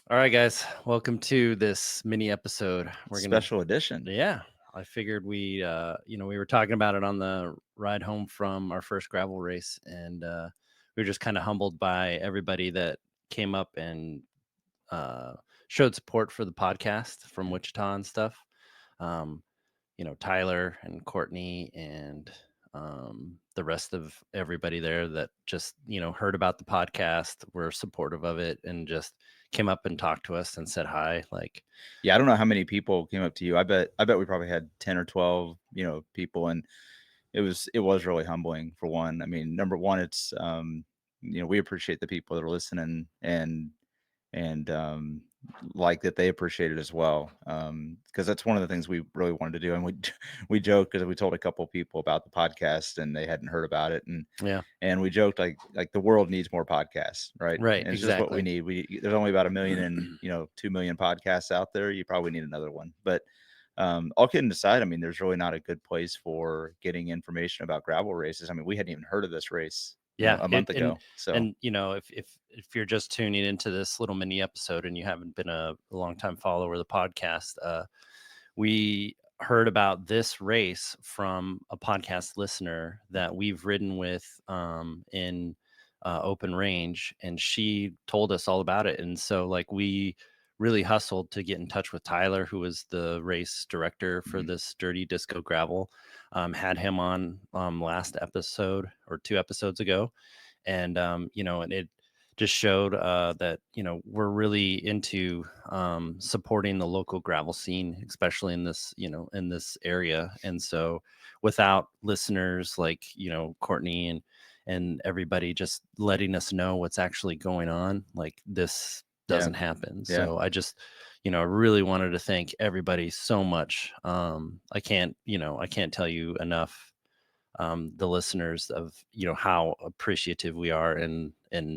All right, guys, welcome to this mini episode. We're gonna, Special edition. yeah. I figured we were talking about it on the ride home from our first gravel race, and we were just kind of humbled by everybody that came up and uh, showed support for the podcast from Yeah. Wichita and stuff. Um, Tyler and Courtney and the rest of everybody there that just, heard about the podcast, were supportive of it, and just came up and talked to us and said hi. Like, Yeah, I don't know how many people came up to you. I bet we probably had 10 or 12, people, and it was really humbling for one. I mean, number one, it's we appreciate the people that are listening and like that they appreciate it as well. Because that's one of the things we really wanted to do, and we we joked because we told a couple people about the podcast and they hadn't heard about it, yeah, and we joked like the world needs more podcasts, right? right, And it's just what we exactly. need. There's only about a million and 2 million podcasts out there. You probably need another one. But all kidding aside, I mean, there's really not a good place for getting information about gravel races. I mean, we hadn't even heard of this race, Yeah, a it month ago. So and if you're just tuning into this little mini episode and you haven't been a long time follower of the podcast, we heard about this race from a podcast listener that we've ridden with in open range, and she told us all about it. And so, like, we really hustled to get in touch with Tyler, who was the race director for mhm, this Dirty Disco Gravel. Had him on last episode or 2 episodes ago, and and it just showed that we're really into supporting the local gravel scene, especially in this in this area. And so, without listeners like Courtney and everybody just letting us know what's actually going on, like, this yeah, doesn't happen. yeah, So I just I really wanted to thank everybody so much. I can't tell you enough, the listeners, of how appreciative we are, and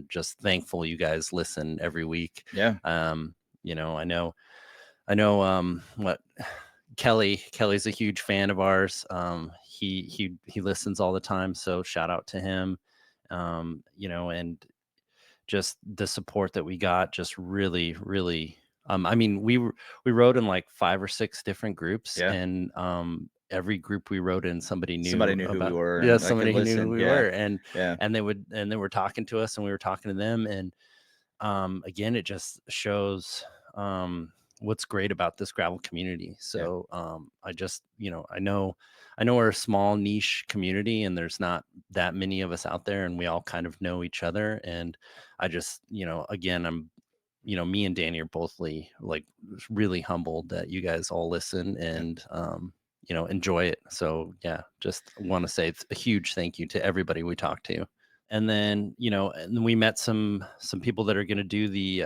just thankful you guys listen every week. yeah. um I know what Kelly's a huge fan of ours. He listens all the time, so shout out to him. And just the support that we got, just really, I mean, we wrote in like 5 or 6 different groups, Yeah. and every group we wrote in, somebody Somebody knew knew who we about, were yeah, and I could somebody who knew who listen. we Yeah, were. and yeah, and they were talking to us, and we were talking to them. And again, it just shows what's great about this gravel community. yeah, So I just, I know we're a small niche community, and there's not that many of us out there, and we all kind of know each other. And I just, again, me and Danny are both like really humbled that you guys all listen yeah. and enjoy it. So yeah, just want to say it's a huge thank you to everybody we talked to. And then and we met some people that are going to do the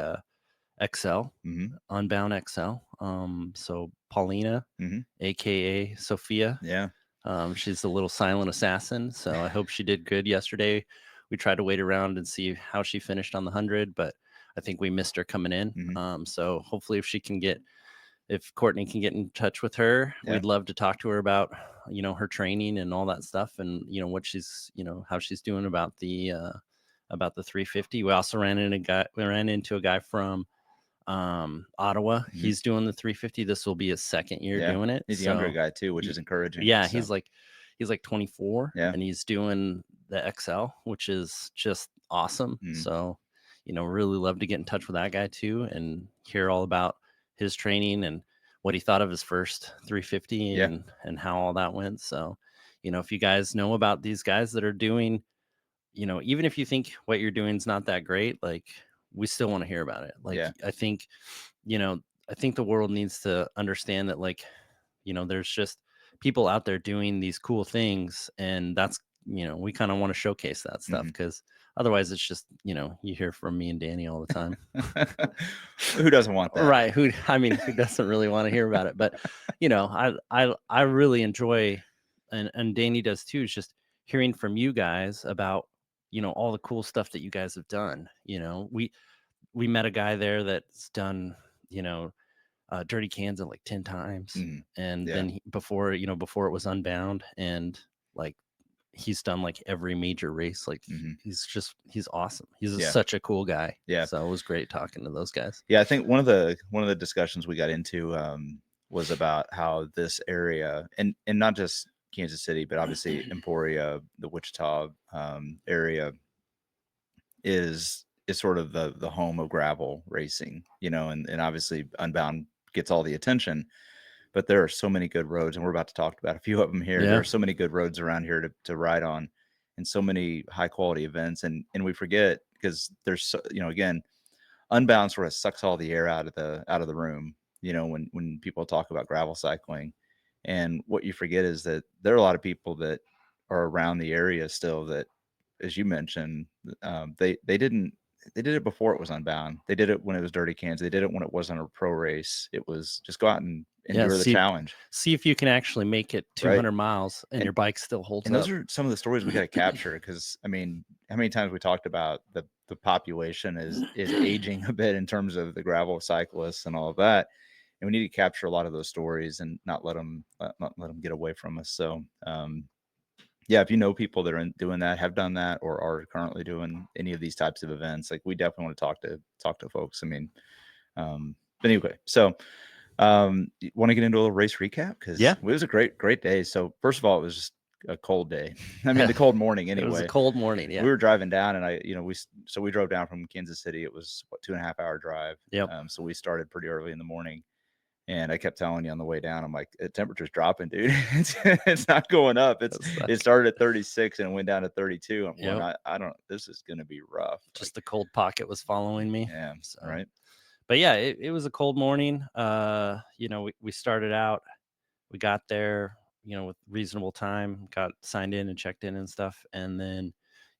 XL, Mhm, Unbound XL. So Paulina, mhm. aka Sophia, Yeah. she's the little silent assassin. So I hope she did good yesterday. We tried to wait around and see how she finished on the 100, but I think we missed her coming in. Mhm. So hopefully, if Courtney can get in touch with her, Yeah. we'd love to talk to her about her training and all that stuff, and what she's how she's doing about the 350. We ran into a guy from Ottawa. Mhm. He's doing the 350. This will be his second year Yeah. doing it. He's a younger So guy too, which y- is encouraging. yeah, So, he's like 24, yeah. and he's doing the XL, which is just awesome. Mhm. So really love to get in touch with that guy too, and hear all about his training and what he thought of his first 350, Yeah. and how all that went. So if you guys know about these guys that are doing, even if you think what you're doing is not that great, like, we still want to hear about it. Like, Yeah. you know, I think the world needs to understand that, like, there's just people out there doing these cool things, and that's, we kind of want to showcase that stuff, Mhm. because otherwise it's just, you hear from me and Danny all the time. Who doesn't want that? Right. Who doesn't really want to hear about it? But, I really enjoy, and Danny does too, is just hearing from you guys about, all the cool stuff that you guys have done. We met a guy there that's done, you know, Dirty Kansas like 10 times. Mhm. And Yeah. then before it was Unbound, and like he's done like every major race. Like Mhm. he's awesome. He's Yeah. such a cool guy. Yeah. So it was great talking to those guys. Yeah, I think one of the discussions we got into, was about how this area, and not just Kansas City, but obviously Emporia, the Wichita, area is sort of the home of gravel racing, and obviously Unbound gets all the attention, but there are so many good roads, and we're about to talk about a few of them here. There Yeah. are so many good roads around here to ride on, and so many high quality events, and we forget because there's again, Unbound sort of sucks all the air out of the room, when people talk about gravel cycling. And what you forget is that there are a lot of people that are around the area still that, as you mentioned, they did it before it was Unbound. They did it when it was Dirty Cans. They did it when it wasn't a pro race. It was just go out and Yeah. endure the challenge, See if you can actually make it right? 200 miles and And your bike still holds and those up. are some of the stories we got to capture because I mean, how many times we talked about the population is aging a bit in terms of the gravel cyclists and all of that, and we need to capture a lot of those stories and not let them get away from us. So, yeah, if you know people that are doing that, have done that, or are currently doing any of these types of events, like we definitely want to talk to folks. I mean, but anyway, so want to get into a little race recap because Yeah. it was a great day. So first of all, it was just a cold day. I mean, the cold morning It was a anyway. cold morning. We Yeah. were driving down, and we drove down from Kansas City. It was what 2.5 hour drive. Yep. So we started pretty early in the morning, and I kept telling you on the way down, I'm like, the temperature's dropping, dude. It's not going up. It That's started at 36 and went down to 32. I'm going, yep. I don't. This is going to be rough. Like, Just the cold pocket was following me. yeah, So, right. but yeah, it was a cold morning. We started out, we got there, with reasonable time, got signed in and checked in and stuff. And then,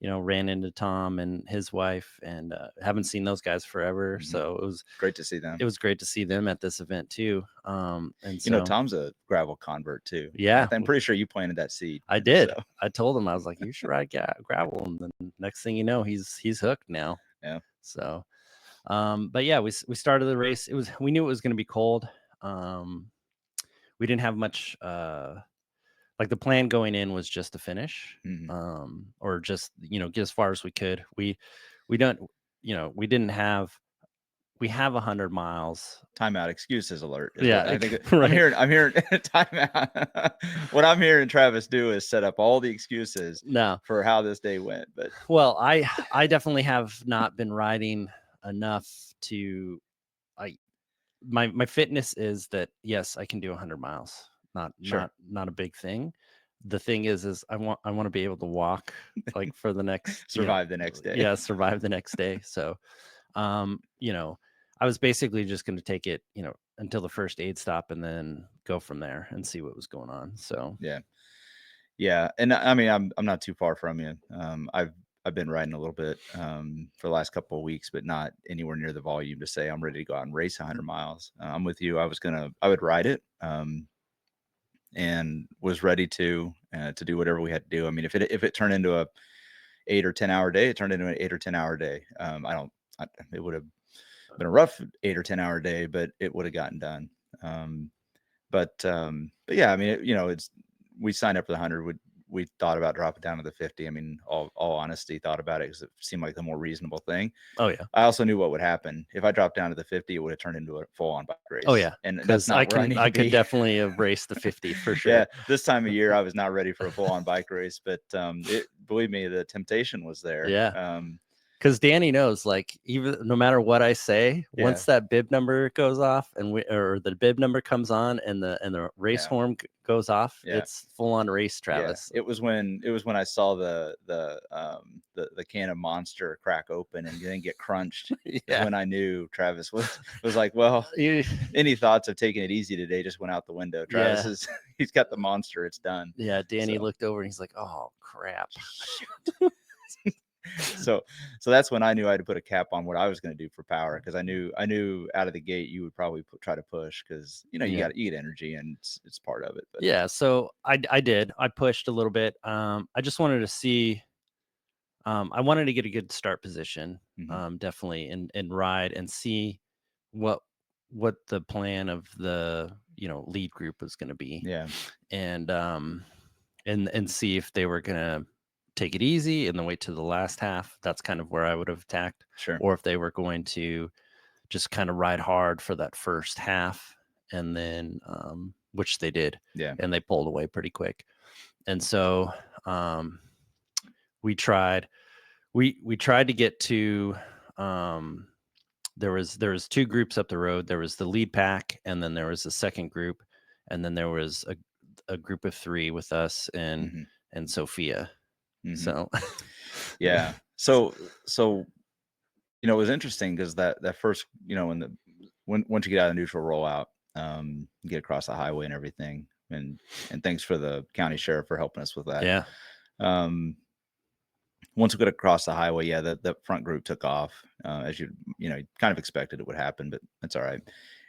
ran into Tom and his wife and haven't seen those guys forever. hmm So Great to see it them. was great to see them at this event too. And so, Tom's a gravel convert too. yeah, I'm pretty sure you planted that seed. I So did. I told him, I was like, you should ride gravel. And then next thing you know, he's hooked now. yeah. So, but yeah, we started the race. We knew it was going to be cold. Um, we didn't have much, like the plan going in was just to finish, hmm or just, get as far as we could. We don't, we didn't have, we have 100 miles. Timeout excuses alert is what Yeah. I think. I'm Right. hearing. I'm hearing timeout. What I'm hearing Travis do is set up all the excuses No. for how this day went. But Well, I definitely have not been riding enough to, I, my fitness is that yes, I can do 100 miles. Not sure, not not a big thing. The thing is I want to be able to walk like for the next, survive the next day. yeah, survive the next day. So, um, you know, I was basically just going to take it, until the first aid stop and then go from there and see what was going on. So, Yeah, yeah, and I mean, I'm not too far from you. I've been riding a little bit for the last couple of weeks, but not anywhere near the volume to say I'm ready to go out and race 100 miles. I'm with you. I would ride it. And was ready to do whatever we had to do. I mean, if it turned into a 8 or 10 hour day, it turned into an 8 or 10 hour day. It would have been a rough 8 or 10 hour day, but it would have gotten done. Um, but yeah, I mean, it's we signed up for the 100. We thought about dropping down to the 50. I mean, all honesty, thought about it because it seemed like the more reasonable thing. oh yeah. I also knew what would happen if I dropped down to the 50. It would have turned into a full on bike Oh race, yeah. and that's Cuz not where I need to I could be. definitely embrace the 50 for Yeah, sure. this time of year, I was not ready for a full on bike race, but believe me, the temptation was there. Yeah. Because Danny knows, like, even no matter what I say, Yeah, once that bib number goes off or the bib number comes on and the race yeah. horn goes off, Yeah. it's full on race, Yeah, Travis. it was when I saw the can of Monster crack open and then get crunched is Yeah. when I knew Travis was like, well, You- any thoughts of taking it easy today just went out the window. Travis yeah. is he's got the Monster, it's done. Yeah. Danny So looked over and he's like, oh crap. so so that's when I knew I had to put a cap on what I was going to do for power because I knew out of the gate you would probably try to push because you Yeah. got to eat energy and it's part of it. But Yeah. So I did. I pushed a little bit. I just wanted to see. I wanted to get a good start position, mhm, definitely, and ride and see what what the plan of the lead group was going to be. yeah, And and see if they were gonna take it easy and then wait to the last half. That's kind of where I would have attacked, Sure. or if they were going to just kind of ride hard for that first half, and then which they did, Yeah. and they pulled away pretty quick. And so um, we tried we tried to get to um, there was two groups up the road. There was the lead pack, and then there was a second group, and then there was a group of three with us Hmm. and Sophia. Hmm. So yeah. Yeah. So it was interesting because that first, when once you get out of the neutral rollout, you get across the highway and everything, and thanks for the county sheriff for helping us with that. Yeah. Um, Once we got across the highway, yeah, the front group took off, as kind of expected it would happen, but that's all right.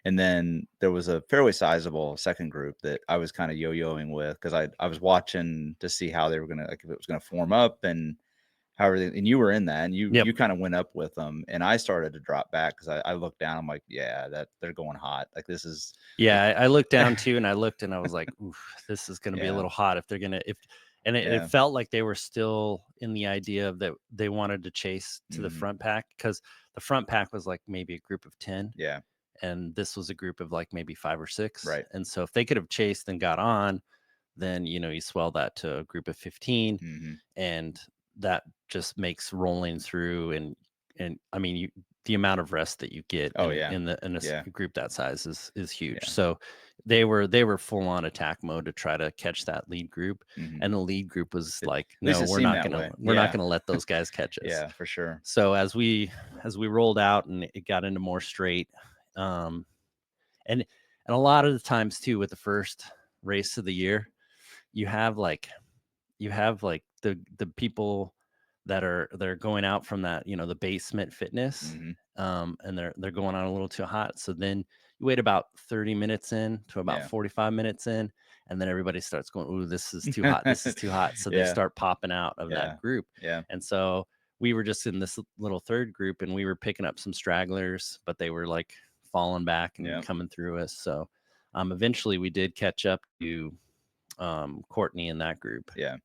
And then there was a fairly sizable second group that I was kind of yo-yoing with because I was watching to see how they were gonna, like, if it was gonna form up and however, and you were in that, and you Yep. you kind of went up with them, and I started to drop back because I looked down. I'm like, yeah, that they're going hot. Like this is, Yeah, I looked down too, and I looked, and I was like, "Oof, this is gonna be a yeah, little hot if they're gonna if," and it yeah, felt like they were still in the idea of that they wanted to chase to the hmm, front pack, because the front pack was like maybe a group of 10, yeah, and this was a group of like maybe 5 or 6. right, And so if they could have chased and got on, then you swell that to a group of 15, hmm, and that just makes rolling through, and I mean, the amount of rest that you get oh yeah, in a yeah, group that size is huge. yeah, So they were full on attack mode to try to catch that lead group, hmm. and the lead group was At like, least no, it seemed that way. we're not Yeah, gonna let those guys catch us. yeah, for sure. So as we rolled out and it got into more straight, um and a lot of the times too, with the first race of the year, you have like the people that are going out from that, the basement fitness, Hmm. and they're going on a little too hot. So then you wait about 30 minutes in to about Yeah, 45 minutes in, and then everybody starts going, "Ooh, this is too hot. This is too hot." So they yeah, start popping out of that yeah, group. yeah, And so we were just in this little third group, and we were picking up some stragglers, but they were like falling back and yeah, coming through us. So eventually we did catch up to Courtney in that group. yeah.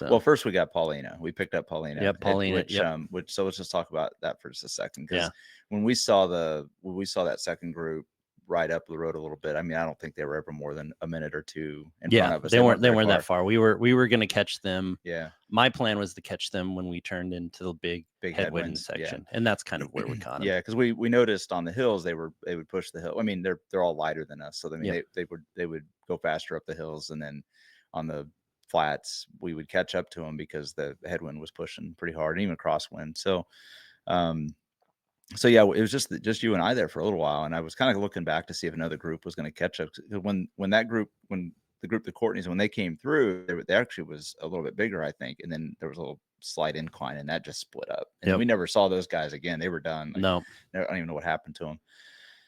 Well, So, first we got Paulina. We picked up Paulina, yep, Paulina, which yep, so let's just talk about that for just a second, yeah, because when we saw that second group ride up the road a little bit, I mean, I don't think they were ever more than a minute or two in yeah. front of us. They They weren't weren't they very weren't that far. far. We were gonna catch them. Yeah, My plan was to catch them when we turned into the big big headwind headwinds. Yeah, section, and that's kind of where we caught them. yeah, because we noticed on the hills they would push the hill. I mean, they're all lighter than us, so I mean Yep, they would go faster up the hills, and then on the flats we would catch up to them because the headwind was pushing pretty hard, and even crosswind. Um, so yeah, it was just you and I there for a little while, and I was kind of looking back to see if another group was going to catch up. 'Cause when the group, the Courtneys, when they came through, they actually was a little bit bigger, I think, and then there was a little slight incline, and that just split up, and then yep. we never saw those guys again. They were done. Like, No, I don't even know what happened to them.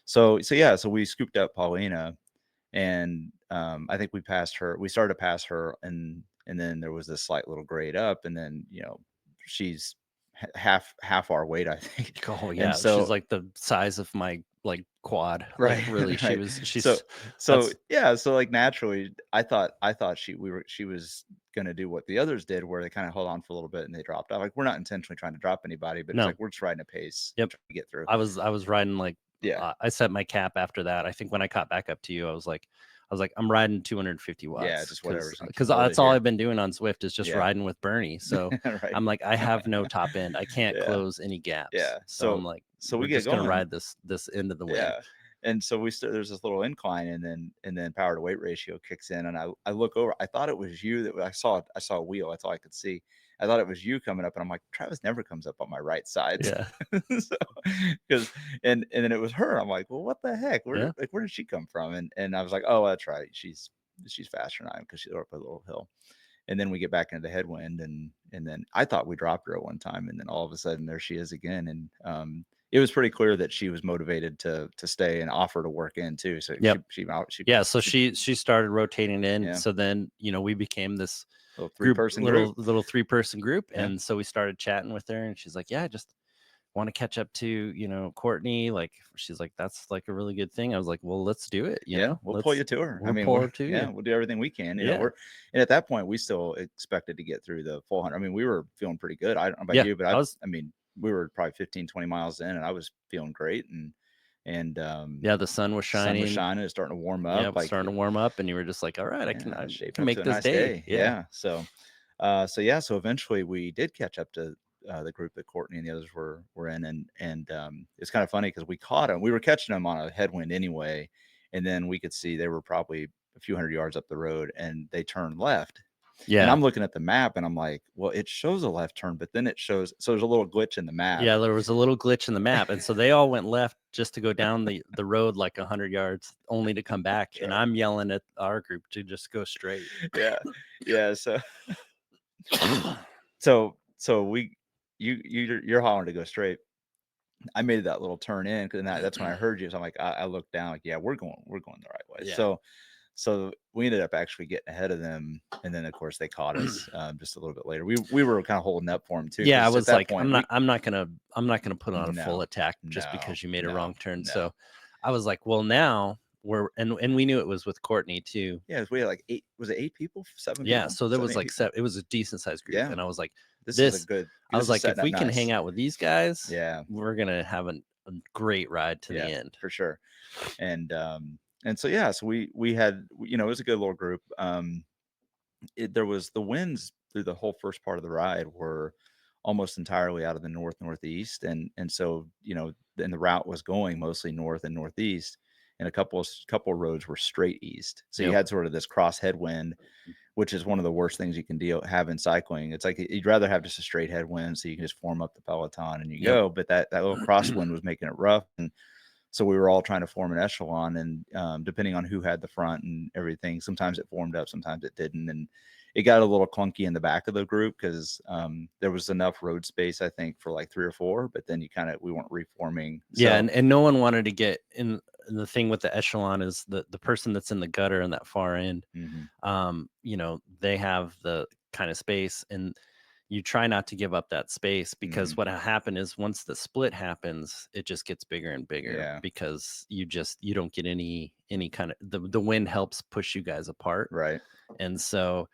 So yeah, so we scooped up Paulina, and I think we passed her. We started to pass her, and then there was this slight little grade up, and then she's half our weight, I think, oh and yeah, she's so like the size of my like quad. Like right, really, right. So she's so that's yeah, so like naturally, I thought she was gonna do what the others did, where they kind of hold on for a little bit and they dropped off. Like, we're not intentionally trying to drop anybody, but it's like no. we're just riding a pace, Yep. trying to get through. I was riding like Yeah, I set my cap after that. I think when I caught back up to you, I was like, I'm riding 250 yeah, watts just because whatever's gonna because hold it that's all here. I've been doing on Zwift is just Yeah, riding with Bernie. So right. I'm like, I have no top end. I can't Yeah, close any gaps. yeah. So I'm like, So we we're get just gonna going. ride this into the wind. Yeah. And so there's this little incline, and then power to weight ratio kicks in, and I look over. I thought it was you that I saw a wheel. That's all I could see. I thought it was you coming up, and I'm like, Travis never comes up on my right side. Yeah. So, because and then it was her. I'm like, well, what the heck? Yeah. Where did she come from? And I was like, oh, that's right. She's faster than I am because she's up a little hill. And then we get back into the headwind, and then I thought we dropped her at one time, and then all of a sudden there she is again. And it was pretty clear that she was motivated to stay and offer to work in too. So Yep. Yeah. So she she started rotating in. yeah, So then we became this little group, three-person group. little 3-person group, Yeah. and so we started chatting with her, and she's like, yeah, just want to catch up to, Courtney? Like, she's like, that's like a really good thing. I was like, well, let's do it. Yeah, we'll pull you to her. I We'll mean, pull we're her to yeah, you. we'll do everything we can. Yeah. And at that point, we still expected to get through the full 100. I mean, we were feeling pretty good. I don't know about Yeah. you, but I was, I mean, we were probably 15, 20 miles in, and I was feeling great. And yeah, the sun was sun was shining. shining, it's starting to warm Yeah. up. It was Like, starting to warm up, and you were just like, all right, yeah, I shaping can up to make a this nice day. day. Yeah. Yeah. So eventually we did catch up to the group that Courtney and the others were in, and it's kind of funny because we caught them. We were catching them on a headwind anyway, and then we could see they were probably a few hundred yards up the road, and they turned left. And Yeah. I'm looking at the map, and I'm like, well, it shows a left turn, but then it shows so there's a little glitch in the map. Yeah, there was a little glitch in the map, and so they all went left just to go down the road like 100 yards, only to come back. That's And right. I'm yelling at our group to just go straight. Yeah, yeah. So we you're hollering to go straight. I made that little turn in, because that's when I heard you. So I'm like, I looked down, like, yeah, we're going the right way. Yeah. So we ended up actually getting ahead of them, and then of course they caught us just a little bit later. We were kind of holding up for them too, Yeah, I because at was that like, point we I'm not gonna put on a full no attack just no because you made a no wrong turn. no So I was like, well, now and we knew it was with Courtney too. yeah, we had like eight, was it 8 people, seven Yeah, people, so there seven was eight like people? it was a decent sized group, Yeah, and I was like, this is a this, good. I was This is like, if setting up we can hang nice. out with these guys, Yeah, we're gonna have a great ride to yeah, the end. for sure. And so yeah, so we had, it was a good little group. There was the winds through the whole first part of the ride were almost entirely out of the northeast, and so then the route was going mostly north and northeast, and a couple of roads were straight east. So you Yep. had sort of this cross headwind, which is one of the worst things you can have in cycling. It's like you'd rather have just a straight headwind so you can just form up the peloton and you Yep. go, but that little crosswind was making it rough. And so we were all trying to form an echelon, and depending on who had the front and everything, sometimes it formed up, sometimes it didn't, and it got a little clunky in the back of the group because there was enough road space, I think, for like three or four, but then we weren't reforming. Yeah, So and no one wanted to get in. The thing with the echelon is the person that's in the gutter in that far end. mhm, They have the kind of space, and you try not to give up that space, because mhm, what happened is once the split happens, it just gets bigger and bigger, yeah, because you don't get any kind of the wind helps push you guys apart. right, And so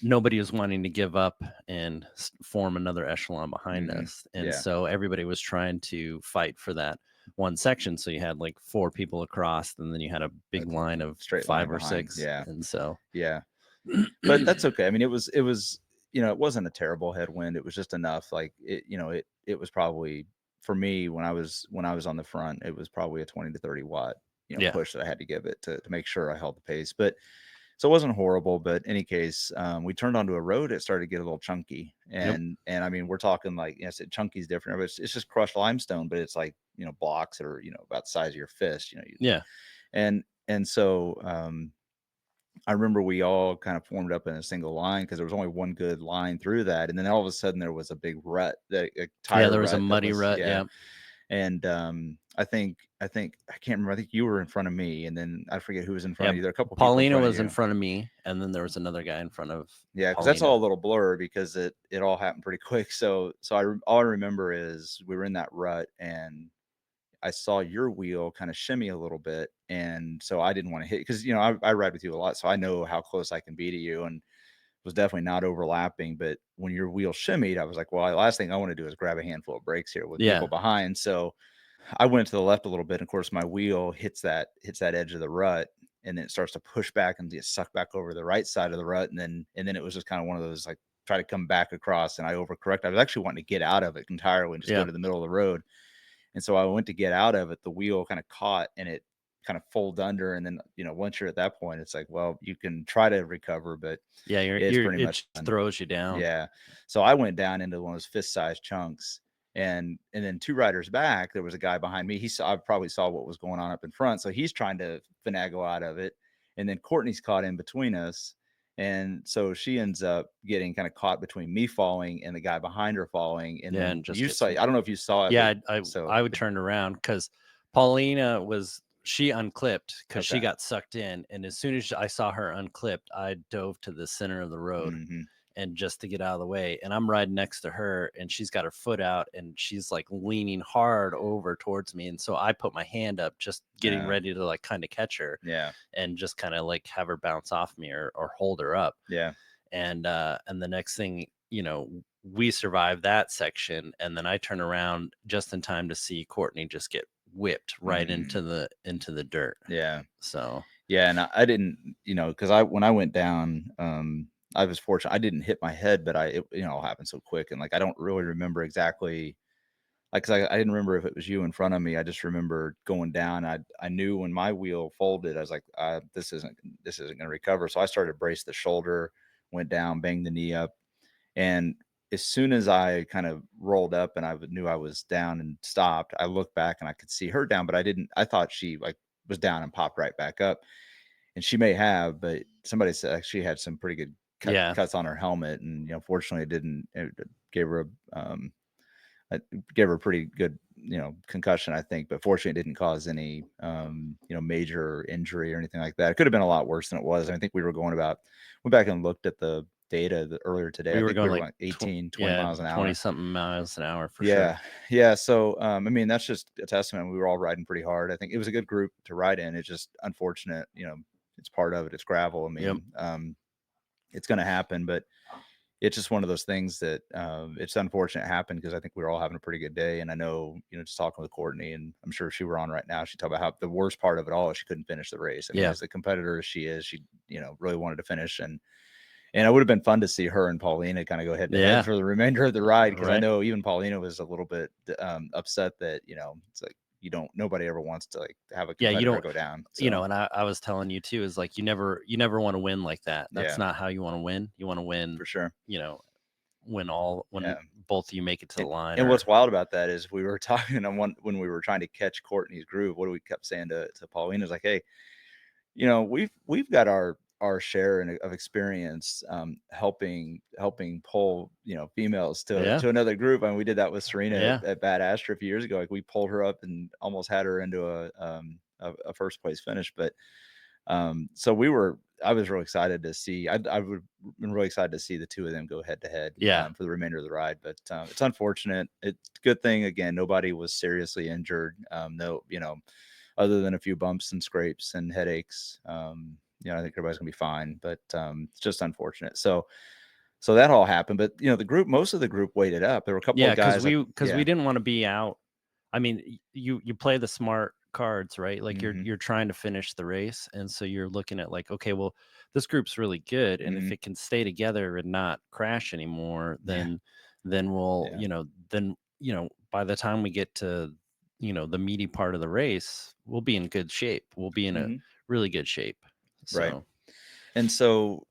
nobody was wanting to give up and form another echelon behind mhm, us. And yeah, so everybody was trying to fight for that one section. So you had like four people across, and then you had a big that's line of straight line five or behind, six. yeah, And so yeah. But that's okay. I mean, it was, it wasn't a terrible headwind. It was just enough. Like it was probably, for me, when I was on the front, it was probably a 20 to 30 watt, yeah. push that I had to give it to make sure I held the pace. But so it wasn't horrible. But in any case, we turned onto a road. It started to get a little chunky, Yep. and I mean, we're talking like, I said, chunky is different, but it's just crushed limestone, but it's like blocks that are about the size of your fist. Yeah. And so I remember we all kind of formed up in a single line because there was only one good line through that, and then all of a sudden there was a big rut, a Yeah. tire There was a rut that muddy was, rut. yeah. Yeah. And I think I can't remember. I think you were in front of me, and then I forget who was in front Yeah. of you. There are a couple people in Paulina front of was in you. front of me, and then there was another guy in front of Yeah, because that's Paulina. all a little blur because it all happened pretty quick. All I remember is we were in that rut, and I saw your wheel kind of shimmy a little bit, and so I didn't want to hit because I ride with you a lot, so I know how close I can be to you, and was definitely not overlapping. But when your wheel shimmied, I was like, well, the last thing I want to do is grab a handful of brakes here with people Yeah. behind. So I went to the left a little bit. And of course, my wheel hits that edge of the rut, and then it starts to push back and get sucked back over the right side of the rut. And then it was just kind of one of those, like, try to come back across, and I overcorrect. I was actually wanting to get out of it entirely and just go Yeah. to the middle of the road. And so I went to get out of it, the wheel kind of caught and it kind of fold under. And then, once you're at that point, it's like, well, you can try to recover, but Yeah. it's pretty It much just done. throws you down. Yeah. So I went down into one of those fist-sized chunks. And then two riders back, there was a guy behind me. I probably saw what was going on up in front. So he's trying to finagle out of it. And then Courtney's caught in between us. And so she ends up getting kind of caught between me falling and the guy behind her falling. And Yeah. then And just you hit saw, I some. don't know if you saw it, but Yeah, so I would turn around because Paulina she unclipped because she okay. got sucked in, and as soon as I saw her unclipped, I dove to the center of the road, Mhm. and just to get out of the way. And I'm riding next to her and she's got her foot out and she's like leaning hard over towards me. And so I put my hand up, just getting Uh, ready to like kind of catch her yeah, and just kind of like have her bounce off me or hold her up. yeah. And the next thing, we survived that section. And then I turn around just in time to see Courtney just get whipped right Mm, into the dirt. yeah. So Yeah, and I didn't, because when I went down, I was fortunate. I didn't hit my head, but it all happened so quick, and like I don't really remember exactly, like, 'cause I didn't remember if it was you in front of me. I just remember going down. I knew when my wheel folded, I was like, this isn't going to recover. So I started to brace the shoulder, went down, banged the knee up, and as soon as I kind of rolled up and knew I was down and stopped, I looked back and I could see her down, but I didn't. I thought she like was down and popped right back up, and she may have, but somebody said like, she had some pretty good yeah, cuts on her helmet, and fortunately, it didn't. It gave her a gave her a pretty good concussion, I think, but fortunately, it didn't cause any major injury or anything like that. It could have been a lot worse than it was. I think we were going about. Went back and looked at the data earlier today. I we were think we going were like going 18, 20 miles an 20 hour. something miles an hour for sure. Yeah, yeah. So, I mean, that's just a testament. We were all riding pretty hard. I think it was a good group to ride in. It's just unfortunate, it's part of it. It's gravel. I Yep. mean, it's going to happen, but it's just one of those things that it's unfortunate it happened because I think we were all having a pretty good day. And I know, just talking with Courtney, and I'm sure if she were on right now, she'd talk about how the worst part of it all is she couldn't finish the race. I mean, Yeah. as the competitor as she is, she, really wanted to finish, and it would have been fun to see her and Paulina kind of go head to head Yeah. for the remainder of the ride, because I Right. know even Paulina was a little bit upset that it's like nobody ever wants to like have a Yeah, you competitor don't go down. So and I was telling you too, is like you never want to win like that. That's yeah, not how you want to win. You want to win, for sure. you know, when Yeah. both of you make it to the And, line and or what's wild about that is we were talking on one when we were trying to catch Courtney's groove. What do we kept saying to Paulina is like, hey, we've got our share of experience helping pull females yeah. to another group. And we did that with Serena Yeah. at Bad Astra a few years ago. Like we pulled her up and almost had her into a first place finish. But so I was really excited to see. I would been really excited to see the two of them go head to head Yeah. for the remainder of the ride. But it's unfortunate. It's a good thing again. Nobody was seriously injured. No, other than a few bumps and scrapes and headaches. I think everybody's gonna be fine. But it's just unfortunate. So that all happened. But most of the group waited up. There were a couple Yeah, of because guys like, we yeah, didn't want to be out. I mean, you play the smart cards, right? Like hmm, you're trying to finish the race, and so you're looking at like, okay, well, this group's really good, and if hmm, it can stay together and not crash anymore, yeah, then we'll, yeah, by the time we get to the meaty part of the race, we'll be in good shape. We'll be in a hmm, really good shape. right. So And so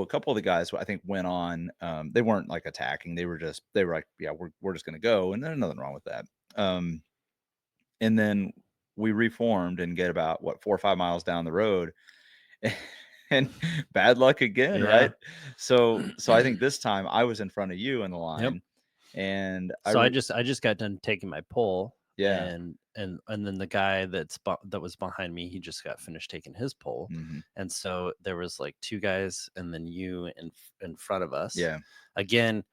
a couple of the guys I think went on. They weren't like attacking. They were like, yeah, we're just gonna go, and there's nothing wrong with that. Um, and then we reformed and get about 4 or 5 miles down the road, and bad luck again, yeah. right? So I think this time I was in front of you in the Yep. line, and So I just got done taking my pull, yeah, and then the guy that was behind me, he just got finished taking his pull, hmm, and so there was like two guys, and then you in front of us. yeah, Again,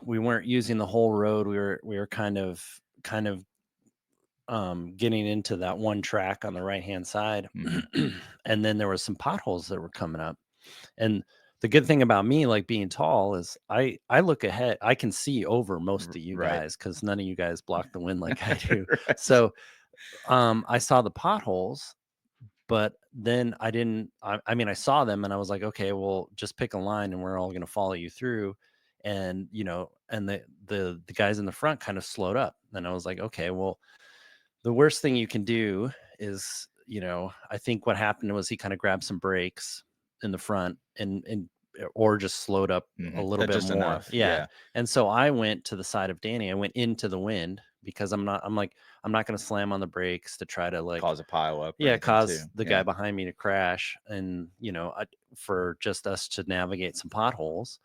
we weren't using the whole road. We were kind of getting into that one track on the right hand side, hmm, and then there was some potholes that were coming up. And the good thing about me, like being tall, is I look ahead. I can see over most of you right, guys because none of you guys block the wind like I do. right, So I saw the potholes, but then I didn't. I mean, I saw them and I was like, okay, well, just pick a line and we're all going to follow you through. And and the guys in the front kind of slowed up, and I was like, okay, well, the worst thing you can do is, I think what happened was he kind of grabbed some brakes in the front or just slowed up a hmm. little That's bit just more. enough, Yeah. yeah. And so I went to the side of Danny. I went into the wind because I'm not going to slam on the brakes to try to like, Cause a pile up or yeah, anything too, cause the guy yeah, behind me to crash and, for just us to navigate some potholes.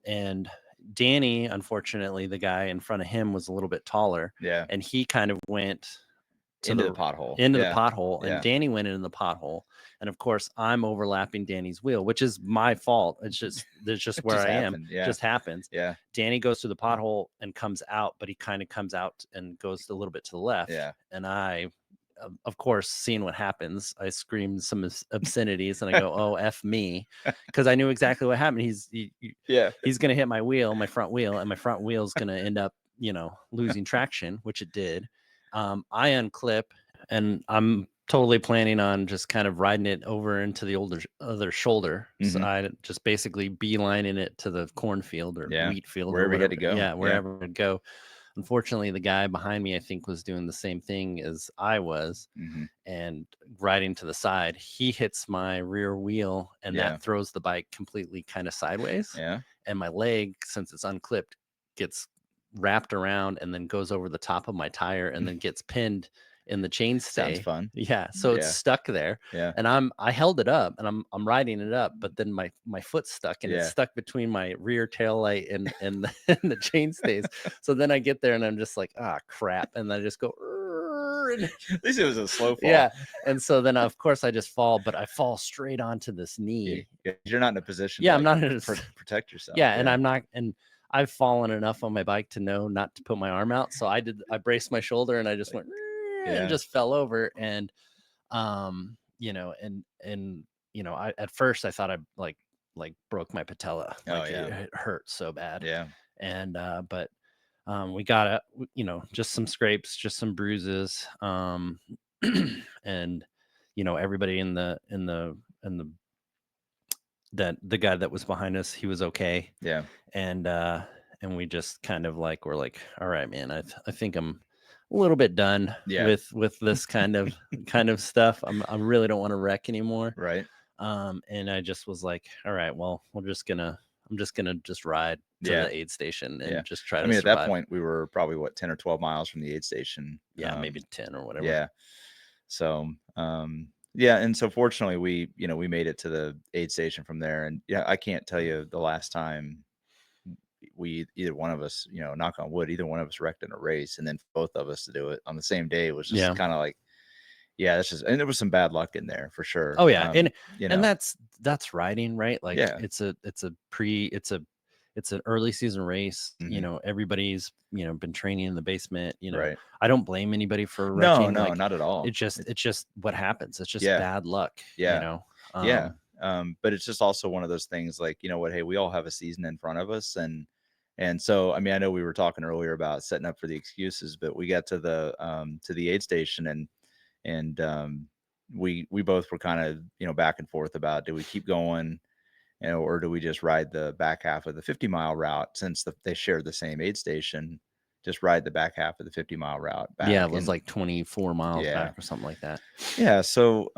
And Danny, unfortunately, the guy in front of him was a little bit taller yeah. and he kind of went to Into the the pothole, into the yeah, pothole, and yeah, Danny went into the pothole, And of course, I'm overlapping Danny's wheel, which is my fault. It's just It where just I am. happened. Yeah. Just happens. Yeah. Danny goes through the pothole and comes out, but he kind of comes out and goes a little bit to the left. Yeah. And I, of course, seeing what happens, I scream some obscenities and I go, "Oh, f me," because I knew exactly what happened. Yeah. He's going to hit my wheel, my front wheel, and my front wheel is going to end up, losing traction, which it did. I unclip, and I'm totally planning on just kind of riding it over into the other shoulder. So Hmm. I just basically beelining it to the cornfield or Yeah. wheat field or Wherever you had whatever. to go. Yeah, Yeah. wherever I'd go. Unfortunately, the guy behind me, I think, was doing the same thing as I was Hmm. and riding to the side. He hits my rear wheel and Yeah. that throws the bike completely kind of sideways. Yeah. And my leg, since it's unclipped, gets wrapped around and then goes over the top of my tire and then gets pinned in the Sounds chainstay. fun. Yeah, so it's Yeah. stuck there, Yeah. and I held it up, and I'm riding it up, but then my foot's stuck, and it's Yeah. stuck between my rear tail light and and the chainstays. So then I get there, and I'm just like, ah, crap, and I just go, "Rrrr," and At least it was a slow fall. yeah, and so then of course I just fall, but I fall straight onto this knee. You're not in a position to Yeah, I'm like not in a, protect yourself. yeah, and Yeah. I'm not, and I've fallen enough on my bike to know not to put my arm out. So I braced my shoulder and I just Like, went and yeah. just fell over. And and I at first I thought I like broke my patella. Oh Like yeah. it hurt so bad. Yeah. And but we got just some scrapes, just some bruises. And everybody in the that the guy that was behind us, he was okay. Yeah. And we just kind of like we're like, all right, man, I think I'm a little bit done Yeah. with this kind of stuff. I really don't want to wreck anymore. Right. And I just was like, all right, well, I'm just gonna just ride to Yeah. the aid station Yeah. and just try I to mean, at that survive. point, we were probably what, 10 or 12 miles from the aid station. Yeah, maybe 10 or whatever. Yeah. So, yeah, and so fortunately, we made it to the aid station from there, and yeah, I can't tell you the last time we either one of us, knock on wood, either one of us wrecked in a race, and then both of us to do it on the same day was just Yeah. kind of like, yeah, that's just, and there was some bad luck in there for sure. Oh yeah, and You know, that's riding, right? Like yeah, it's an early season race. hmm, Everybody's been training in the basement. right. I don't blame anybody for No, wrecking. no, Like not at all. it's just what happens. It's just Yeah, bad luck. yeah, yeah. Um, But it's just also one of those things like, you know what, hey, we all have a season in front of us. And so I mean, I know we were talking earlier about setting up for the excuses, but we got to the aid station and we both were kind of, back and forth about do we keep going, or do we just ride the back half of the 50-mile route since they share the same aid station, just ride the back half of the 50-mile route yeah, back. it was And like 24 miles yeah, back or something like that. yeah. So,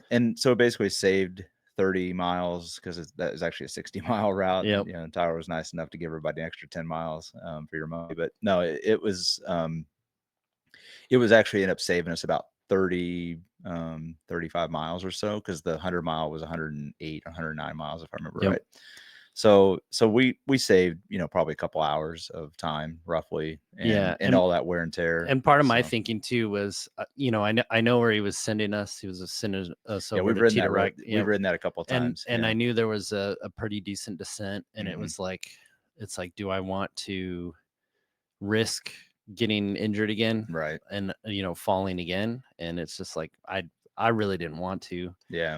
and so it basically saved 30 miles because that is actually a 60-mile route. Yep. Tyler was nice enough to give everybody an extra 10 miles for your money. But no, it was actually ended up saving us about 35 miles or so because the 100-mile was 108, 109 miles, if I remember Yep. right. So we saved, probably a couple hours of time roughly and Yeah. all that wear and tear. And part of my So thinking too was, I know where he was sending us. He was sending us yeah, over to Tita Rock. we've Yeah, ridden that a couple of and times. and Yeah. I knew there was a pretty decent descent, and Hmm. it's like, do I want to risk getting injured again Right. and falling again? And it's just like I really didn't want to. Yeah.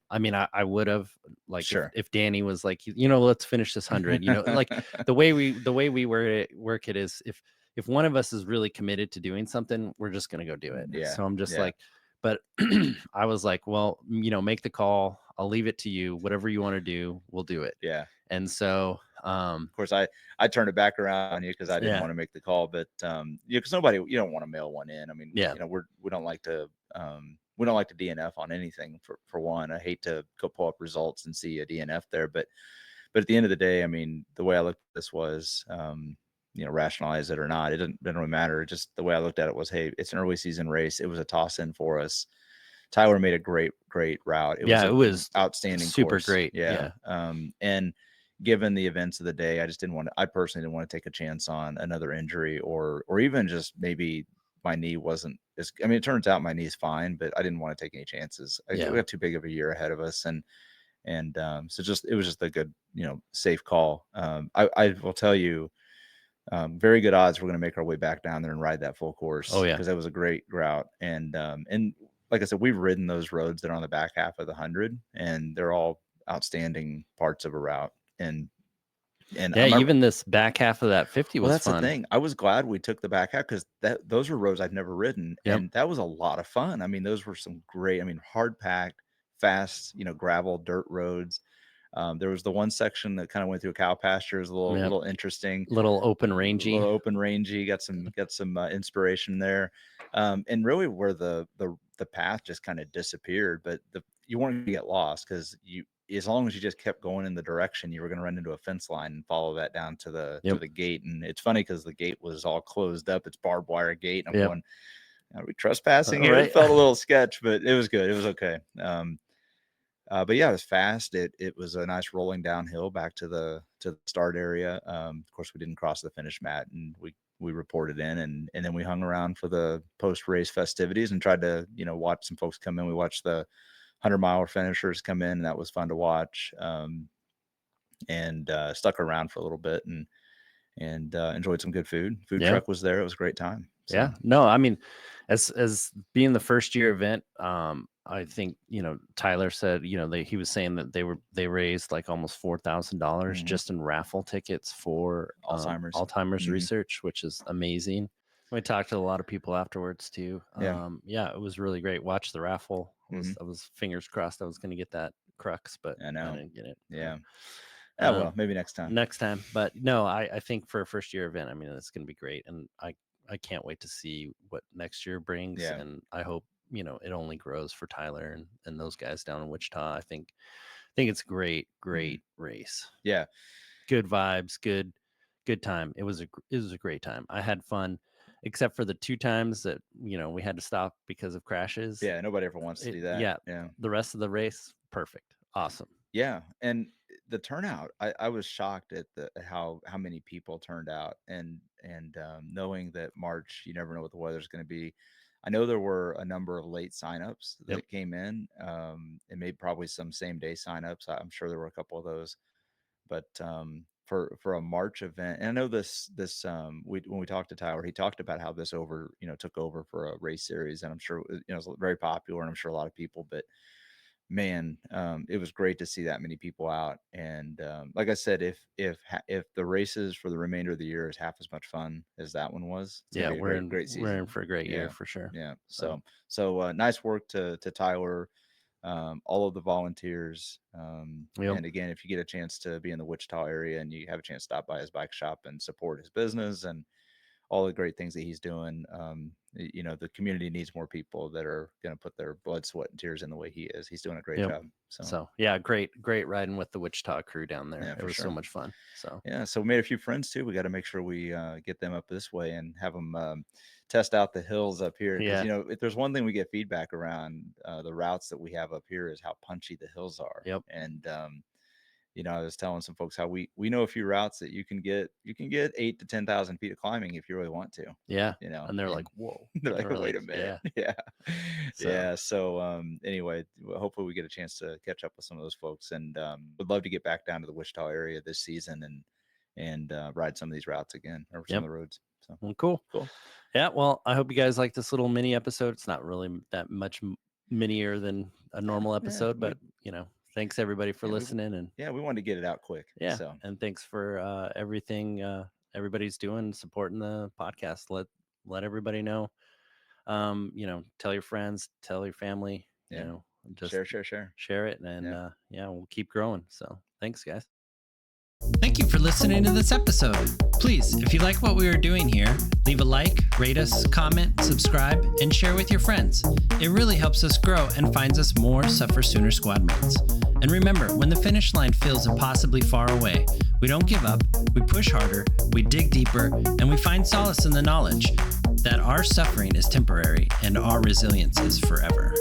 I mean, I would have, like, if Sure. if Danny was like, let's finish this 100, like the way we work it is, if one of us is really committed to doing something, we're just gonna go do it. Yeah. So I'm just Yeah. like, but I was like, well, make the call. I'll leave it to you. Whatever you want to do, we'll do it. Yeah. And so, Of course, I turned it back around on you because I didn't yeah, want to make the call, but because nobody, you don't want to mail one in. I mean, yeah, we don't like to DNF on anything for one. I hate to go pull up results and see a DNF there, but at the end of the day, I mean, the way I looked at this was, rationalize it or not, it didn't really matter. It just the way I looked at it was, hey, it's an early season race. It was a toss in for us. Tyler made a great route. It was yeah. It a was outstanding super course. great. Yeah. Yeah. And given the events of the day, I personally didn't want to take a chance on another injury or even just maybe my knee wasn't as, I mean, it turns out my knee's fine, but I didn't want to take any chances. We Yeah. got too big of a year ahead of us. So just, it was just a good, safe call. I will tell you, very good odds we're going to make our way back down there and ride that full Oh course yeah. because that was a great route. And like I said, we've ridden those roads that are on the back half of the 100, and they're all outstanding parts of a route. And I Yeah. remember, Even this back half of that 50 well, was that's the fun. thing. I was glad we took the back half because those were roads I'd never ridden, Yep. and that was a lot of fun. I mean, those were some great, I mean, hard packed, fast, gravel, dirt roads. There was the one section that kind of went through a cow pasture, is a Yep. little interesting, Little open a rangy. little open rangy. Got some inspiration there, and really where the path just kind of disappeared. But you weren't going to get lost because as long as you just kept going in the direction, you were going to run into a fence line and follow that down to Yep. the gate. And it's funny because the gate was all closed up. It's barbed wire gate. I'm Yep. going, are we trespassing All here? It right. felt a little sketch, but it was good. It was okay. But yeah, it was fast. It was a nice rolling downhill back to the start area. Of course, we didn't cross the finish mat, and we reported in, and then we hung around for the post race festivities and tried to watch some folks come in. We watched the 100-mile finishers come in, and that was fun to watch. And stuck around for a little bit and enjoyed some good food. Food Yeah. truck was there. It was a great time. So Yeah. No, I mean, as being the first year event, I think, Tyler said, he was saying that they raised like almost $4,000 mhm. just in raffle tickets for Alzheimer's. Alzheimer's Hmm. research, which is amazing. We talked to a lot of people afterwards too. Yeah. Yeah, it was really great. Watch the raffle. Hmm. I was fingers crossed I was going to get that crux, but I I know. didn't get it. Yeah. Yeah. Well, Um, maybe next time. Next time. But no, I think for a first year event, I mean, it's going to be great. And I can't wait to see what next year brings. Yeah. And I hope, it only grows for Tyler and those guys down in Wichita. I think it's great, Hmm. great race. Yeah. Good vibes, good time. It was a great time. I had fun, except for the two times that, we had to stop because of crashes. Yeah. Nobody ever wants to do that. Yeah, Yeah. the rest of the race, perfect. Awesome. Yeah, and the turnout, I was shocked at how many people turned out, and knowing that March, you never know what the weather's going to be. I know there were a number of late signups Yep. that came in, and maybe probably some same day signups. I'm sure there were a couple of those, but for a March event, and I know when we talked to Tyler, he talked about how this took over for a race series, and I'm sure it was very popular, and I'm sure a lot of people, but man, it was great to see that many people out. And like I said, if the races for the remainder of the year is half as much fun as that one was, it's gonna Yeah, be a great we're in season. for a great year Yeah, for sure. yeah. So, So nice work to Tyler, all of the volunteers. yep. And again, if you get a chance to be in the Wichita area and you have a chance to stop by his bike shop and support his business and all the great things that he's doing. The community needs more people that are going to put their blood, sweat, and tears in the way he is. He's doing a great Yep. job. So So yeah, great riding with the Wichita crew down there. yeah, It for was so sure. much fun. So Yeah, so we made a few friends too. We got to make sure we get them up this way and have them test out the hills up here because yeah, if there's one thing we get feedback around the routes that we have up here is how punchy the hills are. yep, And I was telling some folks how we know a few routes that you can get 8 to 10,000 feet of climbing if you really want to, yeah. And they're like, and whoa. they're like, They're wait like, a minute, yeah. yeah, So yeah. So anyway, hopefully we get a chance to catch up with some of those folks, and would love to get back down to the Wichita area this season and ride some of these routes again or some yep. of the roads. So Well, cool. cool. Yeah. Well, I hope you guys like this little mini episode. It's not really that much minier than a normal Yeah, episode, but thanks everybody for yeah we listening and yeah we wanted to get it out quick. yeah, So and thanks for everything everybody's doing, supporting the podcast. Let everybody know. Tell your friends, tell your family, yeah, just share. share it and Yeah. yeah, we'll keep growing. So thanks guys. Thank you for listening to this episode. Please, if you like what we are doing here, leave a like, rate us, comment, subscribe, and share with your friends. It really helps us grow and finds us more SufferSooner squad mates. And remember, when the finish line feels impossibly far away, we don't give up, we push harder, we dig deeper, and we find solace in the knowledge that our suffering is temporary and our resilience is forever.